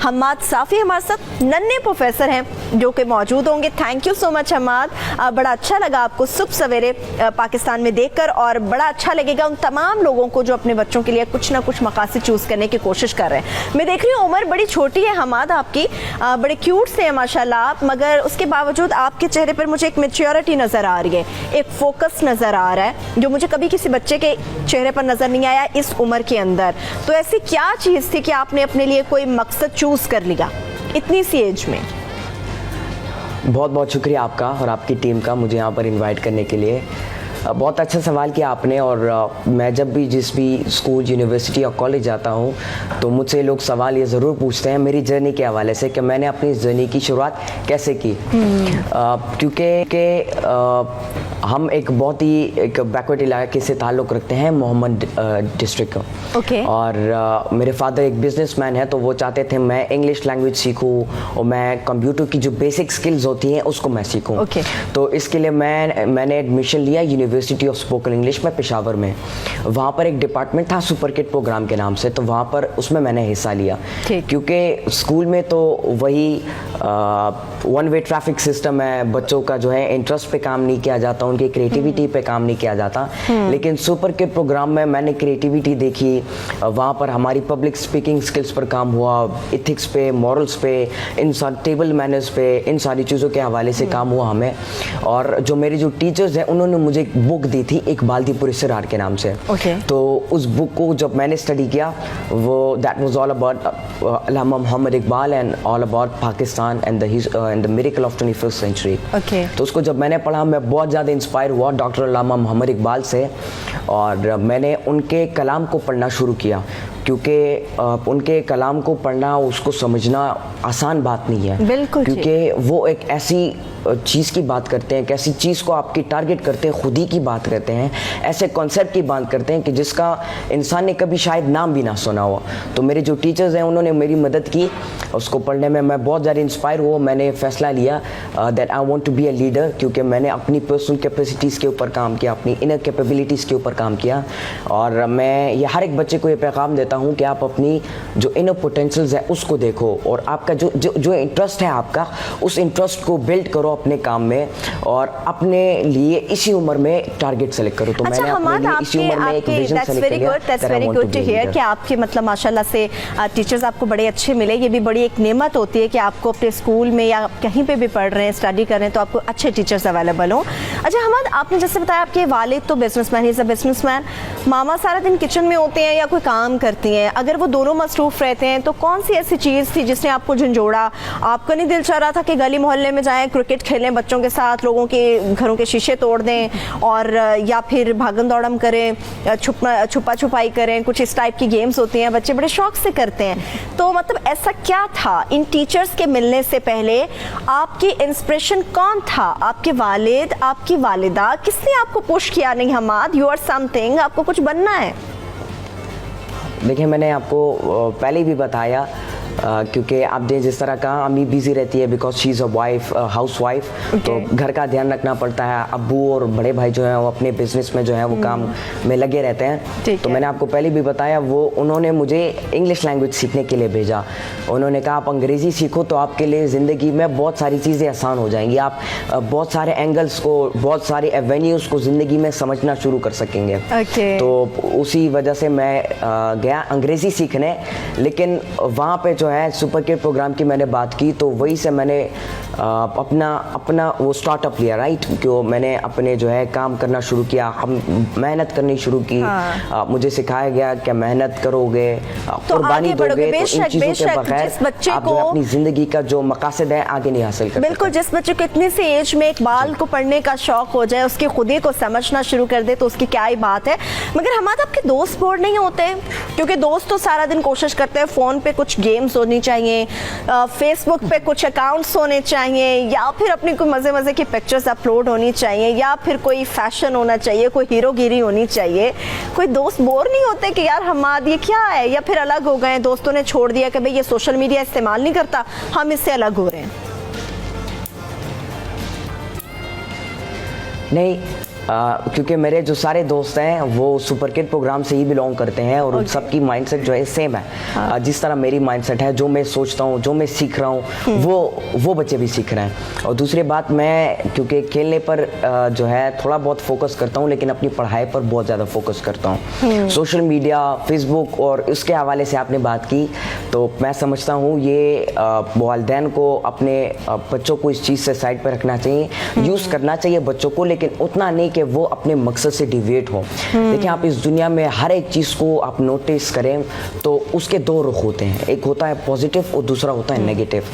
हम्माद साफ़ी हमारे साथ नन्हे प्रोफेसर हैं जो कि मौजूद होंगे। Thank you so much Hammad, बड़ा अच्छा लगा आपको सुबह सवेरे पाकिस्तान में देखकर, और बड़ा अच्छा लगेगा उन तमाम लोगों को जो अपने बच्चों के लिए कुछ ना कुछ मकासद चूज़ करने की कोशिश कर रहे हैं। मैं देख रही हूँ उम्र बड़ी छोटी है हम्माद आपकी, बड़े क्यूट से हैं माशाल्लाह आप, मगर उसके बावजूद आपके चेहरे पर मुझे एक मैच्योरिटी नज़र आ रही है, एक फोकस नज़र आ रहा है जो मुझे कभी किसी बच्चे के चेहरे पर नज़र नहीं आया इस उम्र के अंदर। तो ऐसी क्या चीज़ थी कि आपने अपने लिए कोई मकसद चूज़ कर लिया इतनी सी एज में? बहुत बहुत शुक्रिया आपका और आपकी टीम का मुझे यहाँ पर इनवाइट करने के लिए। बहुत अच्छा सवाल किया आपने। और मैं जब भी जिस भी स्कूल, यूनिवर्सिटी या कॉलेज जाता हूँ तो मुझसे लोग सवाल ये ज़रूर पूछते हैं मेरी जर्नी के हवाले से कि मैंने अपनी जर्नी की शुरुआत कैसे की। क्योंकि हम एक बहुत ही एक बैकवर्ड इलाके से ताल्लुक़ रखते हैं, मोहम्मद डिस्ट्रिक्ट का। और मेरे फादर एक बिजनेसमैन है, तो वो चाहते थे मैं इंग्लिश लैंग्वेज सीखूं और मैं कंप्यूटर की जो बेसिक स्किल्स होती हैं उसको मैं सीखूं। तो इसके लिए मैंने एडमिशन लिया यूनिवर्सिटी ऑफ स्पोकन इंग्लिश में पेशावर में। वहाँ पर एक डिपार्टमेंट था सुपर किड प्रोग्राम के नाम से, तो वहाँ पर उसमें मैंने हिस्सा लिया। क्योंकि स्कूल में तो वही वन वे ट्रैफिक सिस्टम है, बच्चों का जो है इंटरेस्ट पे काम नहीं किया जाता, उनकी क्रिएटिविटी पे काम नहीं किया जाता। लेकिन सुपर किड प्रोग्राम में मैंने क्रिएटिविटी देखी, वहाँ पर हमारी पब्लिक स्पीकिंग स्किल्स पर काम हुआ, इथिक्स पे, मॉरल्स पे, इन टेबल मैनर्स पे, इन सारी चीज़ों के हवाले से काम हुआ हमें। और जो मेरे जो टीचर्स हैं उन्होंने मुझे एक बुक दी थी इकबाल दी पुरस्कार के नाम से। तो उस बुक को जब मैंने स्टडी किया वो that was all about Allama Mohammad Iqbal and all about Pakistan and the miracle of 21st century. तो उसको जब मैंने पढ़ा मैं बहुत ज़्यादा इंस्पायर हुआ डॉक्टर अल्लामा मोहम्मद इकबाल से, और मैंने उनके कलाम को पढ़ना शुरू किया। क्योंकि उनके कलाम को पढ़ना, उसको समझना आसान बात नहीं है। बिल्कुल, क्योंकि वो एक ऐसी चीज़ की बात करते हैं, कैसी चीज़ को आपकी टारगेट करते हैं, खुदी की बात करते हैं, ऐसे कॉन्सेप्ट की बात करते हैं कि जिसका इंसान ने कभी शायद नाम भी ना सुना हो। तो मेरे जो टीचर्स हैं उन्होंने मेरी मदद की, उसको पढ़ने में मैं बहुत ज़्यादा इंस्पायर हुआ। मैंने फ़ैसला लिया that I want to be a leader, क्योंकि मैंने अपनी पर्सनल कैपेसिटीज़ के ऊपर काम किया, अपनी इनर कैपेबिलिटीज़ के ऊपर काम किया। और मैं ये हर एक बच्चे को ये पैगाम देता हूँ कि आप अपनी जो इनर पोटेंशियल्स है उसको देखो, और आपका जो इंटरेस्ट है आपका, उस इंटरेस्ट को बिल्ड करो अपने काम में, और अपने लिए इसी उम्र में टारगेट सेलेक्ट करो। तो मैंने अपने लिए इसी उम्र में एक विजन सेलेक्ट किया। That's very good to hear कि आपके मतलब माशाल्लाह से टीचर्स आपको बड़े अच्छे मिले। ये भी बड़ी एक नेमत होती है कि आपको अपने स्कूल में या कहीं पे भी पढ़ रहे हैं, स्टडी कर रहे हैं, तो आपको अच्छे टीचर्स अवेलेबल हों। अच्छा हम्माद, आपने जैसे बताया आपके वालिद तो businessman, he is a businessman, मामा सारा दिन किचन में होते हैं या कोई काम करती हैं। अगर वो दोनों मसरूफ़ रहते हैं तो कौन सी ऐसी चीज़ थी जिसने आपको झंझोड़ा? आपका नहीं दिल चाह रहा था कि गली मोहल्ले में जाएं, क्रिकेट खेलें बच्चों के साथ, लोगों के घरों के शीशे तोड़ दें, और या फिर भागम दौड़म करें, छुपा छुपाई करें, कुछ इस टाइप की गेम्स होती हैं, बच्चे बड़े शौक से करते हैं। तो मतलब ऐसा क्या था इन टीचर्स के मिलने से पहले? आपकी इंस्पिरेशन कौन था? आपके वालिद, आपकी वालिदा? किसने आपको पुश किया नहीं हम्माद यू आर समथिंग, आपको कुछ बनना है? देखिए, मैंने आपको पहले भी बताया, क्योंकि आपने जिस तरह कहा अम्मी बिजी रहती है because she is a wife, house wife, तो घर का ध्यान रखना पड़ता है। अब्बू और बड़े भाई जो हैं वो अपने बिजनेस में जो है वो काम में लगे रहते हैं। तो मैंने आपको पहले भी बताया, वो उन्होंने मुझे इंग्लिश लैंग्वेज सीखने के लिए भेजा। उन्होंने कहा आप अंग्रेज़ी सीखो तो आपके लिए ज़िंदगी में बहुत सारी चीज़ें आसान हो जाएंगी, आप बहुत सारे एंगल्स को, बहुत सारे एवेन्यूज़ को ज़िंदगी में समझना शुरू कर सकेंगे। तो उसी वजह से मैं गया अंग्रेज़ी सीखने। लेकिन वहाँ पर जो है सुपर किड प्रोग्राम की मैंने बात की, तो वही से मैंने अपना वो स्टार्टअप लिया, राइट। क्यों मैंने अपने जो है काम करना शुरू किया, हम मेहनत करनी शुरू की। मुझे सिखाया गया कि मेहनत करोगे, कुर्बानी दोगे तो इन चीज़ों के बगैर आप अपनी ज़िंदगी का जो मकासद है आगे नहीं हासिल कर। बिल्कुल, जिस बच्चे को इतनी सी एज में इकबाल को पढ़ने का शौक हो जाए, उसकी खुदी को समझना शुरू कर दे, तो उसकी क्या ही बात है। मगर हमारे आपके दोस्त बोर्ड नहीं होते? क्योंकि दोस्त तो सारा दिन कोशिश करते हैं फ़ोन पे कुछ गेम्स होनी चाहिए, फेसबुक पे कुछ अकाउंट्स होने चाहिए, या फिर अपनी कोई मज़े मज़े की पिक्चर्स अपलोड होनी चाहिए, या फिर कोई फैशन होना चाहिए, कोई हीरोगिरी होनी चाहिए। कोई दोस्त बोर नहीं होते कि यार हम्माद ये क्या है? या फिर अलग हो गए, दोस्तों ने छोड़ दिया कि भाई ये सोशल मीडिया इस्तेमाल नहीं करता, हम इससे अलग हो रहे हैं? नहीं, क्योंकि मेरे जो सारे दोस्त हैं वो सुपर किड प्रोग्राम से ही बिलोंग करते हैं और उन सबकी माइंडसेट जो है सेम है। जिस तरह मेरी माइंडसेट है, जो मैं सोचता हूँ, जो मैं सीख रहा हूँ, वो बच्चे भी सीख रहे हैं। और दूसरी बात, मैं क्योंकि खेलने पर जो है थोड़ा बहुत फोकस करता हूँ, लेकिन अपनी पढ़ाई पर बहुत ज़्यादा फोकस करता हूँ। सोशल मीडिया, फेसबुक और इसके हवाले से आपने बात की, तो मैं समझता हूँ ये वालिदैन को अपने बच्चों को इस चीज़ से साइड पर रखना चाहिए, यूज़ करना चाहिए बच्चों को, लेकिन उतना नहीं कि वो अपने मकसद से डिविएट हो। देखिए, आप इस दुनिया में हर एक चीज़ को आप नोटिस करें तो उसके दो रुख होते हैं, एक होता है पॉजिटिव और दूसरा होता है नेगेटिव।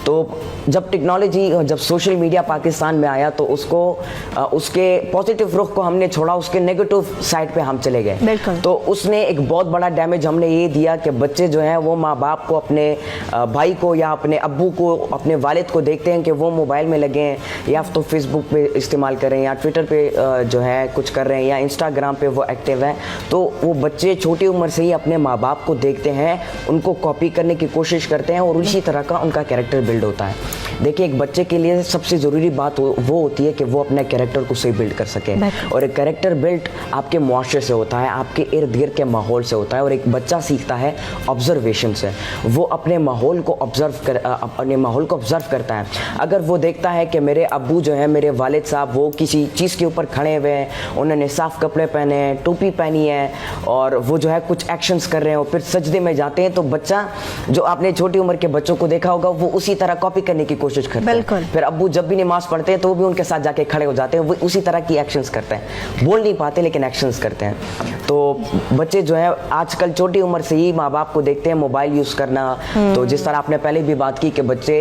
तो जब टेक्नोलॉजी, जब सोशल मीडिया पाकिस्तान में आया तो उसको उसके पॉजिटिव रुख को हमने छोड़ा, उसके नेगेटिव साइड पे हम चले गए। तो उसने एक बहुत बड़ा डैमेज हमने ये दिया कि बच्चे जो हैं वो माँ बाप को, अपने भाई को या अपने अब्बू को, अपने वालिद को देखते हैं कि वो मोबाइल में लगे हैं, या तो फेसबुक पे इस्तेमाल कर रहे हैं, या ट्विटर पे जो है कुछ कर रहे हैं, या इंस्टाग्राम पे वो एक्टिव हैं। तो वो बच्चे छोटी उम्र से ही अपने माँ बाप को देखते हैं, उनको कॉपी करने की कोशिश करते हैं और इसी तरह का उनका कैरेक्टर बिल्ड होता है। देखिए, एक बच्चे के लिए सबसे ज़रूरी बात वो होती है कि वो अपने कैरेक्टर को सही बिल्ड कर सके, और एक कैरेक्टर बिल्ड आपके मुआशरे से होता है, आपके इर्द गिर्द के माहौल से होता है। और एक बच्चा सीखता है ऑब्जर्वेशन से, वो अपने माहौल को ऑब्जर्व करता है। अगर वो देखता है कि मेरे अब्बू जो है, मेरे वालिद साहब, वो किसी चीज़ के ऊपर खड़े हुए हैं, उन्होंने साफ़ कपड़े पहने हैं, टोपी पहनी है, और वो जो है कुछ एक्शंस कर रहे हैं और फिर सजदे में जाते हैं, तो बच्चा, जो आपने छोटी उम्र के बच्चों को देखा होगा, वो उसी तरह कॉपी करने की कोशिश करते हैं। फिर अब्बू जब भी नमाज पढ़ते हैं तो वो भी उनके साथ जाके खड़े हो जाते हैं, वो उसी तरह की एक्शंस करते हैं, बोल नहीं पाते लेकिन एक्शंस करते हैं। तो बच्चे जो है आजकल छोटी उम्र से ही माँ बाप को देखते हैं मोबाइल यूज़ करना। तो जिस तरह आपने पहले भी बात की कि बच्चे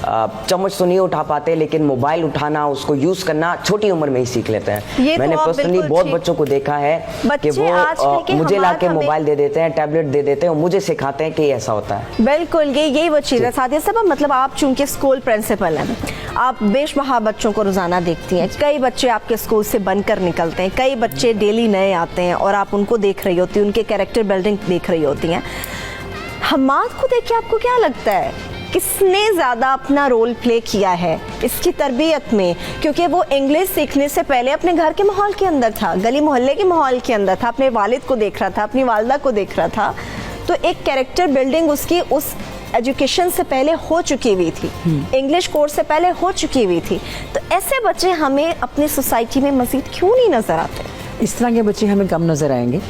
चम्मच तो नहीं उठा पाते, लेकिन मोबाइल उठाना, उसको यूज़ करना छोटी उम्र में ही सीख लेते हैं। मैंने पर्सनली बहुत बच्चों को देखा है कि वो मुझे लाके मोबाइल दे देते हैं, टैबलेट दे देते हैं और मुझे सिखाते हैं कि ऐसा होता है। बिल्कुल, यही वो चीज़ है। सादिया साहब, मतलब आप चूंकि स्कूल प्रिंसिपल हैं, आप बेशबहा बच्चों को रोज़ाना देखती हैं, कई बच्चे आपके स्कूल से बनकर निकलते हैं, कई बच्चे डेली नए आते हैं और आप उनको देख रही होती हैं, उनके कैरेक्टर बिल्डिंग देख रही होती हैं। हम्माद को देख के आपको क्या लगता है, किसने ज़्यादा अपना रोल प्ले किया है इसकी तरबियत में? क्योंकि वो इंग्लिश सीखने से पहले अपने घर के माहौल के अंदर था, गली मोहल्ले के माहौल के अंदर था, अपने वालिद को देख रहा था, अपनी वालदा को देख रहा था। तो एक कैरेक्टर बिल्डिंग उसकी उस एजुकेशन से पहले हो चुकी हुई थी, इंग्लिश कोर्स से पहले हो चुकी हुई थी। तो ऐसे बच्चे हमें अपनी सोसाइटी में मज़ीद क्यों नहीं नज़र आते? इस तरह के बच्चे हमें कम नज़र आएंगे।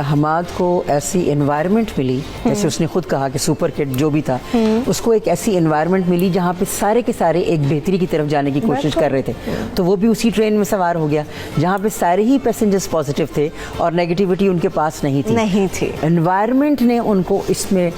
हमाद को ऐसी एनवायरनमेंट मिली, जैसे उसने खुद कहा कि सुपर किड जो भी था, उसको एक ऐसी एनवायरनमेंट मिली जहाँ पे सारे के सारे एक बेहतरी की तरफ जाने की कोशिश कर रहे थे। तो वो भी उसी ट्रेन में सवार हो गया जहाँ पे सारे ही पैसेंजर्स पॉजिटिव थे और नेगेटिविटी उनके पास नहीं थी। एनवायरनमेंट ने उनको इसमें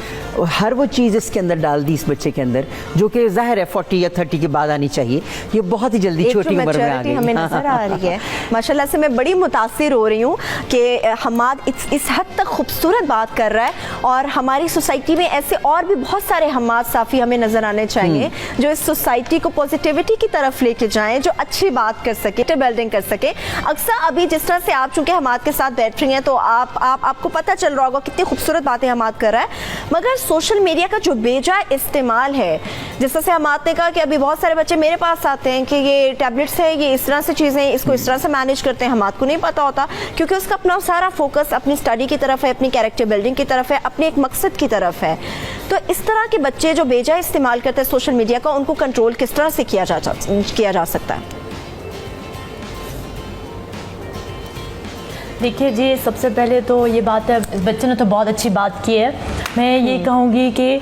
हर वो चीज़ इसके अंदर डाल दी, इस बच्चे के अंदर, जो कि ज़ाहिर है 40 या 30 के बाद आनी चाहिए। ये बहुत ही जल्दी छोटी उम्र में आ गई, हमें नजर आ रही है। माशाल्लाह से मैं बड़ी मुतासिर हो रही हूँ कि हमाद इस हद तक खूबसूरत बात कर रहा है, और हमारी सोसाइटी में ऐसे और भी बहुत सारे हमाद साफ़ी हमें नज़र आने चाहिए जो इस सोसाइटी को पॉजिटिविटी की तरफ लेके जाएं, जो अच्छी बात कर सके, बिल्डिंग कर सके। अक्सर अभी जिस तरह से आप चूँकि हमाद के साथ बैठ रही हैं तो आपको पता चल रहा होगा कितनी खूबसूरत बातें हमाद कर रहा है, मगर सोशल मीडिया का जो बेजा इस्तेमाल है, जिस तरह से हमाद ने कहा कि अभी बहुत सारे बच्चे मेरे पास आते हैं कि ये टैबलेट्स है, ये इस तरह से चीज़ें, इसको इस तरह से मैनेज करते हैं। हमाद को नहीं पता होता क्योंकि उसका अपना सारा फोकस अपनी स्टडी की तरफ है, अपनी कैरेक्टर बिल्डिंग की तरफ है, अपने एक मकसद की तरफ है। तो इस तरह के बच्चे जो बेजा इस्तेमाल करते हैं सोशल मीडिया का, उनको कंट्रोल किस तरह से किया जा सकता है? देखिए जी, सबसे पहले तो ये बात है, बच्चे ने तो बहुत अच्छी बात की है। मैं ये कहूँगी कि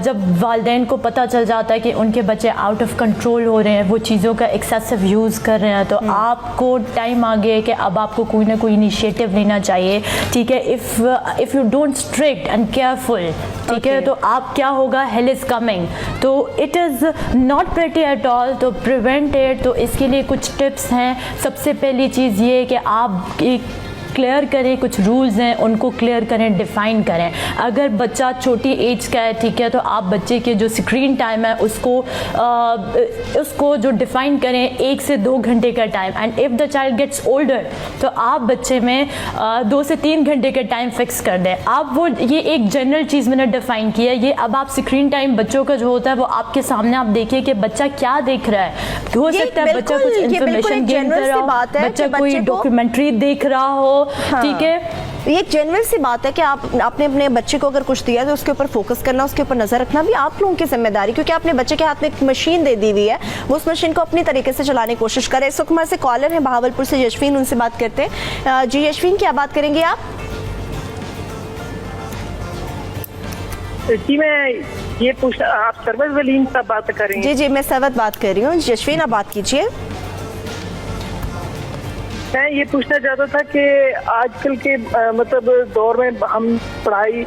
जब वालिदैन को पता चल जाता है कि उनके बच्चे आउट ऑफ कंट्रोल हो रहे हैं, वो चीज़ों का एक्सेसिव यूज़ कर रहे हैं, तो आपको टाइम आ गया है कि अब आपको कोई ना कोई इनिशिएटिव लेना चाहिए। ठीक है, if you don't strict and careful, ठीक है, तो आप क्या होगा, हेल इज़ कमिंग। तो it is not pretty at all, तो प्रिवेंट इट। तो इसके लिए कुछ टिप्स हैं। सबसे पहली चीज़ ये है कि आप क्लियर करें, कुछ रूल्स हैं उनको क्लियर करें, डिफ़ाइन करें। अगर बच्चा छोटी एज का है, ठीक है, तो आप बच्चे के जो स्क्रीन टाइम है उसको जो डिफ़ाइन करें 1 से 2 घंटे का time. And if the child gets older तो आप बच्चे में 2 से 3 घंटे का टाइम फिक्स कर दें। आप वो ये एक जनरल चीज़ मैंने डिफ़ाइन किया है। ये अब आप स्क्रीन टाइम बच्चों का जो होता है वो आपके सामने आप देखिए कि बच्चा क्या देख रहा है। हो सकता है बच्चा कुछ इंफॉर्मेशन गेन कर रहा हो, बच्चा कोई डॉक्यूमेंट्री देख रहा हो, ठीक है। ये एक जेन्युइन सी बात है कि आपने अपने बच्चे को अगर कुछ दिया तो उसके ऊपर फोकस करना, उसके ऊपर नजर रखना भी आप लोगों की जिम्मेदारी, क्योंकि आपने बच्चे के हाथ में एक मशीन दे दी हुई है, वो उस मशीन को अपनी तरीके से चलाने की कोशिश करें। इस वक्त हमारे से कॉलर है बहावलपुर से यशवीन, उनसे बात करते हैं। जी यशवीन, क्या बात करेंगे आप? जी मैं ये पूछ, आप सरवत वलीम साहब बात करेंगे? जी जी, मैं सरवत बात कर रही हूँ। यशवीन, आप बात कीजिए। मैं ये पूछना चाहता था कि आजकल के मतलब दौर में हम पढ़ाई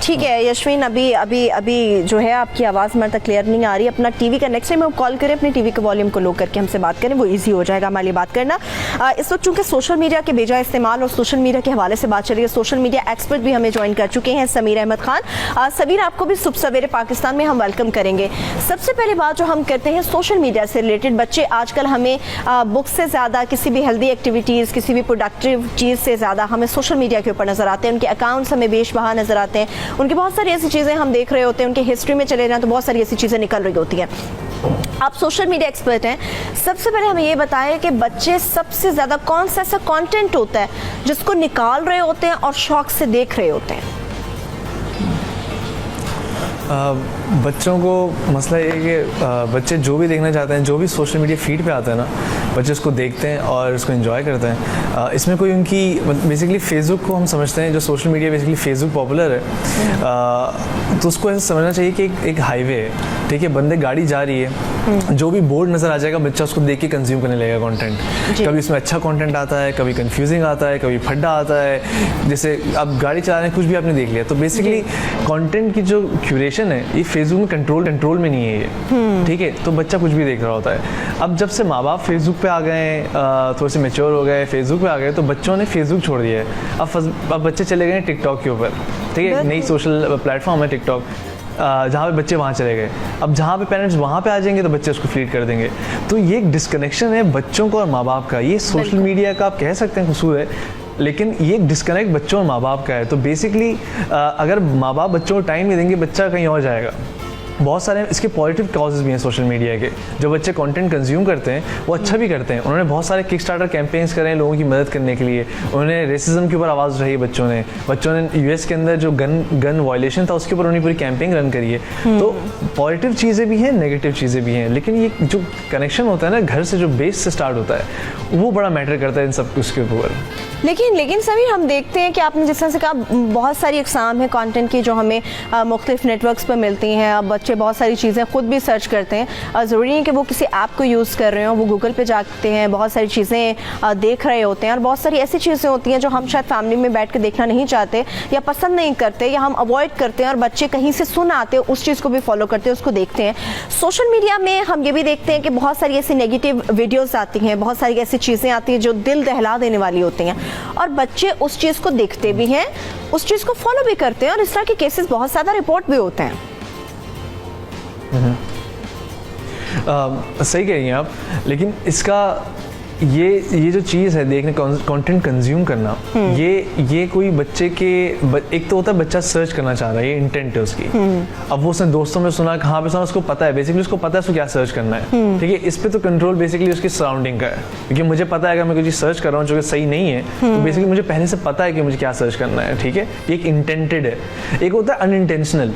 ठीक है यशवीन, अभी जो है आपकी आवाज़ हमारे तक क्लियर नहीं आ रही। अपना टीवी का नेक्स्ट टाइम आप कॉल करें, अपने टीवी के वॉल्यूम को लो करके हमसे बात करें, वो इजी हो जाएगा हमारे लिए बात करना। इस वक्त चूंकि सोशल मीडिया के बेजा इस्तेमाल और सोशल मीडिया के हवाले से बात चल रही है, सोशल मीडिया एक्सपर्ट भी हमें ज्वाइन कर चुके हैं, समीर अहमद खान। समीर, आपको भी सुबह सवेरे पाकिस्तान में हम वेलकम करेंगे। सबसे पहले बात जो हम करते हैं सोशल मीडिया से रिलेटेड, बच्चे आजकल हमें बुक्स से ज़्यादा, किसी भी हेल्दी एक्टिविटीज़, किसी भी प्रोडक्टिव चीज़ से ज़्यादा हमें सोशल मीडिया के ऊपर नज़र आते हैं। उनके अकाउंट्स हमें बेशबहा नज़र आते हैं, उनकी बहुत सारी ऐसी चीज़ें हम देख रहे होते हैं, उनके हिस्ट्री में चले जाएं तो बहुत सारी ऐसी चीज़ें निकल रही होती हैं। आप सोशल मीडिया एक्सपर्ट हैं, सबसे पहले हमें ये बताएं कि बच्चे सबसे ज़्यादा कौन सा ऐसा कंटेंट होता है जिसको निकाल रहे होते हैं और शौक से देख रहे होते हैं? बच्चों को मसला ये है कि बच्चे जो भी देखना चाहते हैं, जो भी सोशल मीडिया फीड पे आता है ना, बच्चे उसको देखते हैं और उसको एंजॉय करते हैं। इसमें कोई उनकी बेसिकली फेसबुक को हम समझते हैं, जो social media basically Facebook popular है, तो उसको ऐसा समझना चाहिए कि एक हाईवे है, ठीक है, बंदे गाड़ी जा रही है, जो भी बोर्ड नज़र आ जाएगा बच्चा उसको देख के कंज्यूम करने लगेगा कंटेंट। कभी इसमें अच्छा कंटेंट आता है, कभी कंफ्यूजिंग आता है, कभी फड्डा आता है। जैसे अब गाड़ी चला रहे हैं, कुछ भी आपने देख लिया, तो बेसिकली कंटेंट की जो क्यूरेशन है ये फेसबुक में कंट्रोल में नहीं है ये, ठीक है, तो बच्चा कुछ भी देख रहा होता है। अब जब से माँ बाप फेसबुक पे आ गए, थोड़े से मेच्योर हो गए, फेसबुक पे आ गए, तो बच्चों ने फेसबुक छोड़ दिया है। अब बच्चे चले गए टिकटॉक के ऊपर, ठीक है, नई सोशल प्लेटफॉर्म है टिकटॉक, जहाँ पे बच्चे वहाँ चले गए। अब जहाँ पे पेरेंट्स वहाँ पे आ जाएंगे तो बच्चे उसको फीड कर देंगे। तो ये एक डिस्कनेक्शन है बच्चों को और माँ बाप का। ये सोशल मीडिया का आप कह सकते हैं कसूर है, लेकिन ये एक डिस्कनेक्ट बच्चों और माँ बाप का है। तो बेसिकली अगर माँ बाप बच्चों को टाइम नहीं देंगे, बच्चा कहीं और जाएगा। बहुत सारे इसके पॉजिटिव कॉजेज़ भी हैं सोशल मीडिया के। जो बच्चे कंटेंट कंज्यूम करते हैं वो अच्छा भी करते हैं। उन्होंने बहुत सारे किक स्टार्टर कैंपेन्स करे हैं लोगों की मदद करने के लिए। उन्होंने रेसिज्म के ऊपर आवाज़ उठाई बच्चों ने यूएस के अंदर जो गन वायलेशन था उसके ऊपर उन्होंने पूरी कैंपेन रन करी है। तो पॉजिटिव चीज़ें भी हैं, नेगेटिव चीज़ें भी हैं, लेकिन ये जो कनेक्शन होता है ना घर से, जो बेस से स्टार्ट होता है, वो बड़ा मैटर करता है इन सब उसके ऊपर। लेकिन सभी हम देखते हैं कि आपने जिस तरह से कहा बहुत सारी इकसाम है कंटेंट की जो हमें मुख्तलिफ नेटवर्क्स पर मिलती हैं। अब बच्चे बहुत सारी चीज़ें ख़ुद भी सर्च करते हैं, ज़रूरी नहीं कि वो किसी ऐप को यूज़ कर रहे हो, वो गूगल पे जाते हैं, बहुत सारी चीज़ें देख रहे होते हैं। और बहुत सारी ऐसी चीज़ें होती हैं जो हम शायद फैमिली में बैठ के देखना नहीं चाहते या पसंद नहीं करते या हम अवॉइड करते हैं, और बच्चे कहीं से सुन आते हैं, उस चीज़ को भी फॉलो करते हैं, उसको देखते हैं। सोशल मीडिया में हम ये भी देखते हैं कि बहुत सारी ऐसी नेगेटिव वीडियोज़ आती हैं, बहुत सारी ऐसी चीज़ें आती हैं जो दिल दहला देने वाली होती हैं, और बच्चे उस चीज़ को देखते भी हैं, उस चीज़ को फॉलो भी करते हैं, और इस तरह के केसेस बहुत ज़्यादा रिपोर्ट भी होते हैं। सही कह रही हैं आप, लेकिन इसका ये जो चीज़ है देखने कंटेंट कंज्यूम करना, ये कोई बच्चे के एक तो होता है बच्चा सर्च करना चाह रहा है, ये इंटेंट है उसकी। अब वो उसने दोस्तों में सुना, कहाँ पे सुना, उसको पता है, बेसिकली उसको पता है उसको क्या सर्च करना है, ठीक है। इस पे तो कंट्रोल बेसिकली उसकी सराउंडिंग का है, क्योंकि मुझे पता है अगर मैं कोई चीज़ सर्च कर रहा हूँ जो कि सही नहीं है, तो बेसिकली मुझे पहले से पता है कि मुझे क्या सर्च करना है, ठीक है। एक इंटेंटेड है, एक होता है अनइंटेंशनल,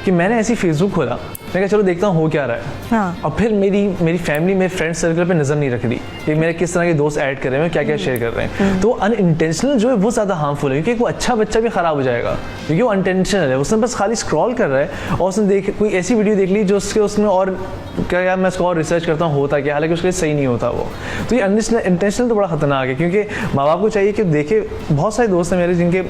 कि मैंने ऐसी फेसबुक खोला, मैं कहा चलो देखता हूँ हो क्या रहा है। हाँ। और फिर मेरी फैमिली, मेरे फ्रेंड सर्कल पे नज़र नहीं रख दी कि मेरे किस तरह के दोस्त ऐड कर रहे हैं, क्या क्या शेयर कर रहे हैं। तो अनइंटेंशनल जो है वो ज़्यादा हार्मफुल है, क्योंकि वो अच्छा बच्चा भी ख़राब हो जाएगा, क्योंकि वो अनइंटेंशनल है। उसने बस खाली स्क्रॉल कर रहा है और उसने कोई ऐसी वीडियो देख ली जो उसमें और क्या यार मैं उसको और रिसर्च करता हूँ होता क्या, हालांकि उसके लिए सही नहीं होता वो। तो ये इंटेंशनल तो बड़ा ख़तरनाक है, क्योंकि माँ बाप को चाहिए कि देखे। बहुत सारे दोस्त हैं मेरे जिनके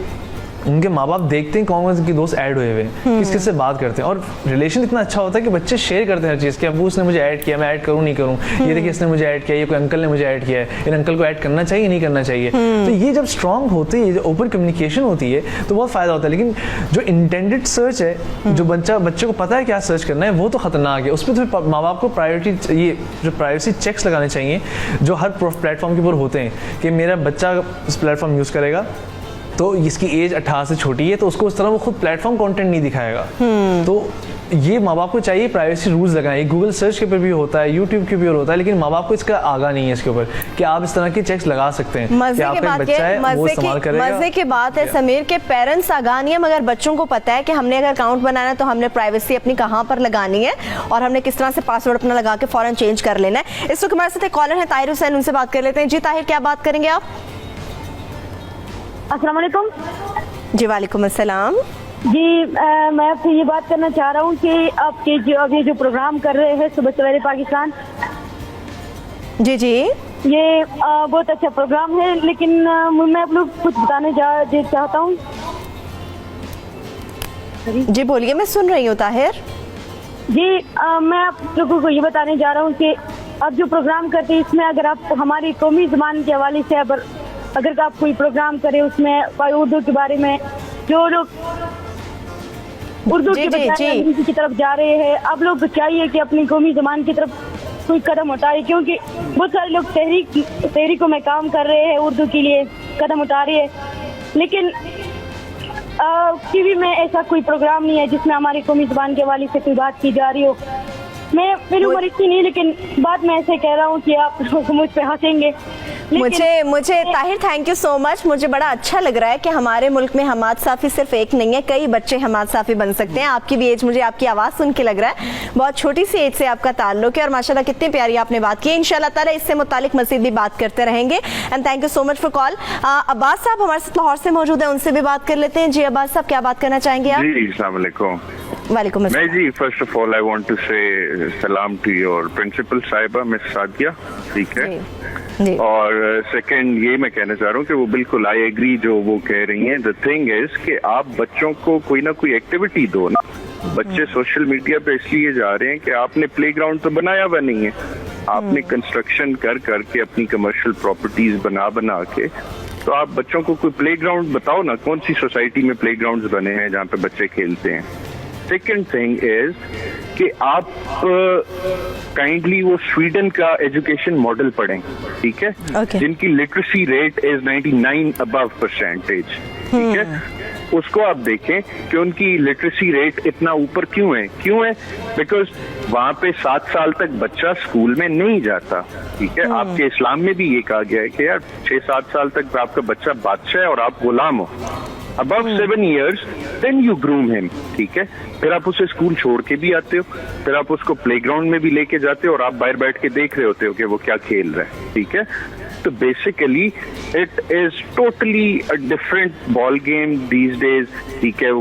उनके माँ बाप देखते हैं कौन कौन से दोस्त ऐड हुए हुए हैं, किस किस से बात करते हैं, और रिलेशन इतना अच्छा होता है कि बच्चे शेयर करते हैं हर चीज़ कि अबू उसने मुझे ऐड किया, मैं ऐड करूँ नहीं करूँ, ये देखिए इसने मुझे ऐड किया, ये कोई अंकल ने मुझे ऐड किया है, इन अंकल को ऐड करना चाहिए नहीं करना चाहिए। तो ये जब स्ट्रांग होती है, जो ओपन कम्युनिकेशन होती है तो बहुत फ़ायदा होता है। लेकिन जो इंटेंडेड सर्च है, जो बच्चे को पता है क्या सर्च करना है, वो तो खतरनाक है। उस पर तो माँ बाप को प्रायोरिटी, ये जो प्राइवेसी चेक्स लगाने चाहिए जो हर प्लेटफॉर्म के ऊपर होते हैं कि मेरा बच्चा इस प्लेटफॉर्म यूज़ करेगा तो इसकी एज 18 से छोटी है तो उसको उस तरह वो खुद प्लेटफॉर्म कंटेंट नहीं दिखाएगा। तो ये माँ बाप को चाहिए प्राइवेसी रूल्स लगाएं। गूगल सर्च के ऊपर भी होता है, यूट्यूब के ऊपर होता है, लेकिन माँ बाप को इसका आगा नहीं है इसके ऊपर कि आप इस तरह के चेक्स लगा सकते हैं कि आपका बच्चा है वो इस्तेमाल करेगा। मजे की बात है समीर के पेरेंट्स आगा नहीं है, मगर बच्चों को पता है कि हमने अगर अकाउंट बनाना है तो हमने प्राइवेसी अपनी कहाँ पर लगानी है और हमने किस तरह से पासवर्ड अपना लगा के फौरन चेंज कर लेना है। इस वक्त हमारे साथ एक कॉलर है ताहिर हुसैन, उनसे बात कर लेते हैं। जी ताहिर, क्या बात करेंगे आप? अस्सलाम वालेकुम। जी वालेकुम अस्सलाम। जी मैं आपसे ये बात करना चाह रहा हूँ कि आपके जो अभी जो प्रोग्राम कर रहे हैं सुबह सवेरे पाकिस्तान, जी जी, ये बहुत अच्छा प्रोग्राम है, लेकिन मैं आप लोग कुछ बताने चाहता हूँ। जी बोलिए, मैं सुन रही हूँ ताहिर। जी मैं आप लोगों को ये बताने जा रहा हूँ कि आप जो प्रोग्राम करते हैं इसमें अगर आप हमारी कौमी ज़बान के हवाले से अगर आप कोई प्रोग्राम करें उसमें उर्दू के बारे में, जो लोग उर्दू के बजाय अंग्रेजी की तरफ जा रहे हैं, आप लोग को चाहिए कि अपनी कौमी ज़बान की तरफ कोई कदम उठाए, क्योंकि बहुत सारे लोग तहरीकों में काम कर रहे हैं, उर्दू के लिए कदम उठा रहे हैं, लेकिन टीवी में ऐसा कोई प्रोग्राम नहीं है जिसमें हमारी कौमी ज़बान के हवाले से कोई बात की जा रही हो। मेरी उम्र इतनी नहीं, लेकिन बात मैं ऐसे कह रहा हूँ कि आप मुझ पे हंसेंगे। मुझे Tahir thank you so much. मुझे बड़ा अच्छा लग रहा है कि हमारे मुल्क में हमाद साफ़ी सिर्फ एक नहीं है, कई बच्चे हमाद साफ़ी बन सकते हैं। आपकी भी एज, मुझे आपकी आवाज़ सुन के लग रहा है बहुत छोटी सी एज से आपका ताल्लुक है, और माशाल्लाह कितनी प्यारी आपने बात की। इंशाल्लाह ताला इससे मुतालिक मज़ीद भी बात करते रहेंगे। And thank you so much for call. Abbas साहब हमारे साथ लाहौर से मौजूद है, उनसे भी बात कर लेते हैं। जी अब्बास साहब, क्या बात करना चाहेंगे आप? जी अस्सलाम वालेकुम। वालेकुम अस्सलाम। जी first of all I want to say सलाम टू योर प्रिंसिपल साहिबा मिस सादिया, ठीक है। और सेकंड ये मैं कहना चाह रहा हूँ कि वो बिल्कुल आई एग्री जो वो कह रही हैं। द थिंग इज कि आप बच्चों को कोई ना कोई एक्टिविटी दो ना। बच्चे सोशल मीडिया पे इसलिए जा रहे हैं कि आपने प्लेग्राउंड तो बनाया हुआ नहीं है, आपने कंस्ट्रक्शन करके अपनी कमर्शियल प्रॉपर्टीज बना के, तो आप बच्चों को कोई प्लेग्राउंड बताओ ना। कौन सी सोसाइटी में प्लेग्राउंड्स बने हैं जहाँ पे बच्चे खेलते हैं? सेकेंड थिंग इज कि आप काइंडली वो स्वीडन का एजुकेशन मॉडल पढ़ें, ठीक है, जिनकी literacy rate is 99 above percentage, ठीक है। उसको आप देखें कि उनकी लिटरेसी रेट इतना ऊपर क्यों है? बिकॉज वहाँ पे 7 साल तक बच्चा स्कूल में नहीं जाता, ठीक है। आपके इस्लाम में भी ये कहा गया है कि यार 6-7 साल तक आपका बच्चा बादशाह है और आप गुलाम हो। Above 7 years, then you groom him, ठीक है। फिर आप उसे स्कूल छोड़ के भी आते हो, फिर आप उसको प्लेग्राउंड में भी लेके जाते हो और आप बाहर बैठ के देख रहे होते हो कि वो क्या खेल रहा है, ठीक है। तो basically it is totally a different ball game these days, ठीक है।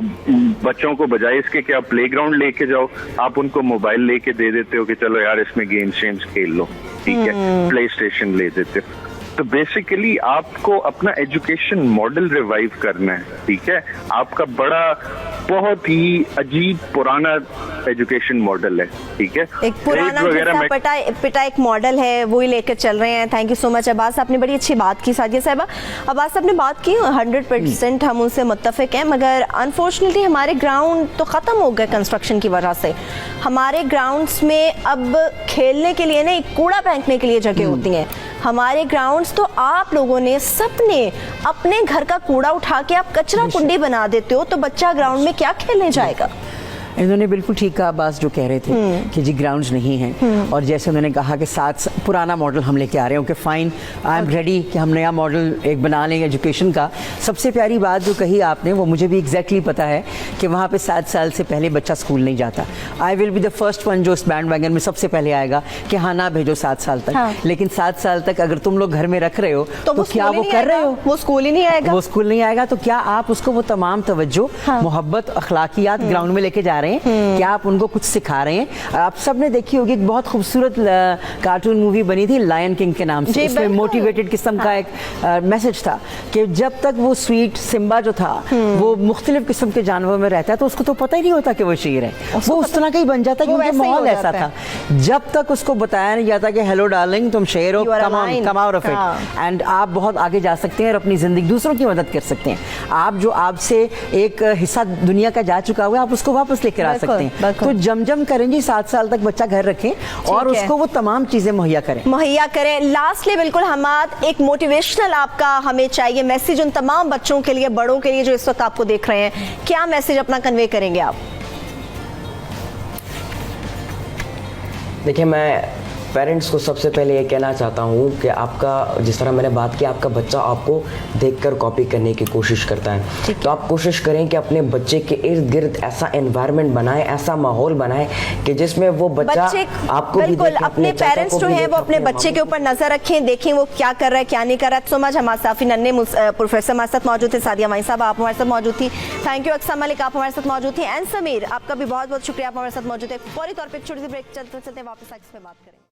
बच्चों को बजाय इसके कि आप प्लेग्राउंड लेके जाओ, आप उनको मोबाइल लेके दे देते हो कि चलो यार इसमें गेम्स खेल लो, ठीक है, प्ले स्टेशन ले देते हो। तो बेसिकली आपको अपना एजुकेशन मॉडल रिवाइव करना है, ठीक है। आपका बड़ा बहुत ही अजीब पुराना एजुकेशन मॉडल है, ठीक है। एक पुराना पिटा एक मॉडल है, वही लेकर चल रहे हैं। Thank you so much Abbas, आपने बड़ी अच्छी बात की। सादिया साहिबा, अब्बास साहब ने बात की 100% हम उनसे मुत्तफिक हैं, मगर अनफॉर्चुनेटली हमारे ग्राउंड तो ख़त्म हो गए कंस्ट्रक्शन की वजह से। हमारे ग्राउंड्स में अब खेलने के लिए नहीं, कूड़ा फेंकने के लिए जगह होती हैं। हमारे ग्राउंड्स तो आप लोगों ने सबने अपने घर का कूड़ा उठा के आप कचरा कुंडी बना देते हो, तो बच्चा ग्राउंड में क्या खेलने जाएगा? इन्होंने बिल्कुल ठीक कहा अब्बास जो कह रहे थे कि जी ग्राउंड्स नहीं हैं, और जैसे उन्होंने कहा कि 7 पुराना मॉडल हम लेके आ रहे हैं। Okay fine, I am ready कि हम नया मॉडल एक बना लें एजुकेशन का। सबसे प्यारी बात जो कही आपने वो मुझे भी एग्जैक्टली पता है कि वहाँ पे 7 साल से पहले बच्चा स्कूल नहीं जाता। I will be the first one जो इस बैंड वैगन में सबसे पहले आएगा कि हाँ ना भेजो 7 साल तक। लेकिन 7 साल तक अगर तुम लोग घर में रख रहे हो तो क्या वो कर रहे हो? वो स्कूल ही नहीं आएगा। वो स्कूल नहीं आएगा तो क्या आप उसको वो तमाम तवज्जो, मोहब्बत, अखलाकियात ग्राउंड में लेके जा रहे हैं? रहे हैं, क्या आप उनको कुछ सिखा रहे हैं। आप सबने देखी होगी एक बहुत खूबसूरत कार्टून मूवी बनी थी लायन किंग के नाम से, इसमें मोटिवेटेड किस्म का एक मैसेज था कि जब तक वो स्वीट सिम्बा जो था वो मुख्तलिफ किस्म के जानवरों में रहता है तो उसको तो पता ही नहीं होता कि वो शेर है, वो उस तरह का ही बन जाता है क्योंकि माहौल ऐसा था। जब तक उसको बताया नहीं जाता कि हेलो डार्लिंग तुम शेर हो, come out of it, and आप बहुत आगे जा सकते हैं और अपनी जिंदगी दूसरों की मदद कर सकते हैं। आप जो आपसे एक हिस्सा दुनिया का जा चुका हुआ है आप उसको वापस लेकर आ सकते हैं। तो जम करें जी, 7 साल तक बच्चा घर रखें और उसको वो तमाम चीजें मुहैया करें। लास्टली बिल्कुल हमाद, एक मोटिवेशनल आपका हमें चाहिए मैसेज उन तमाम बच्चों के लिए, बड़ों के लिए जो इस वक्त आपको देख रहे हैं, क्या मैसेज अपना कन्वे करेंगे आप? देखिए, मैं पेरेंट्स को सबसे पहले ये कहना चाहता हूँ कि आपका, जिस तरह मैंने बात की, आपका बच्चा आपको देखकर कॉपी करने की कोशिश करता है, तो आप कोशिश करें कि अपने बच्चे के इर्द गिर्द ऐसा एनवायरनमेंट बनाएं, ऐसा माहौल बनाएं कि जिसमें वो बच्चा आपको बिल्कुल अपने पेरेंट्स जो हैं वो अपने बच्चे के ऊपर नजर रखें, देखें वो क्या कर रहा है क्या नहीं कर रहा है। सो मच हमारे साफी नन्हे प्रोफेसर हमारे साथ मौजूद थे, सादिया माई साहब आप हमारे साथ मौजूद थी, थैंक यू अक्सर मलिक आप हमारे साथ मौजूद थी, एंड समीर आपका भी बहुत बहुत शुक्रिया आप हमारे साथ मौजूद है। फौरी तौर पर एक छोटी सी ब्रेक चलते चलते वापस इसमें बात करें।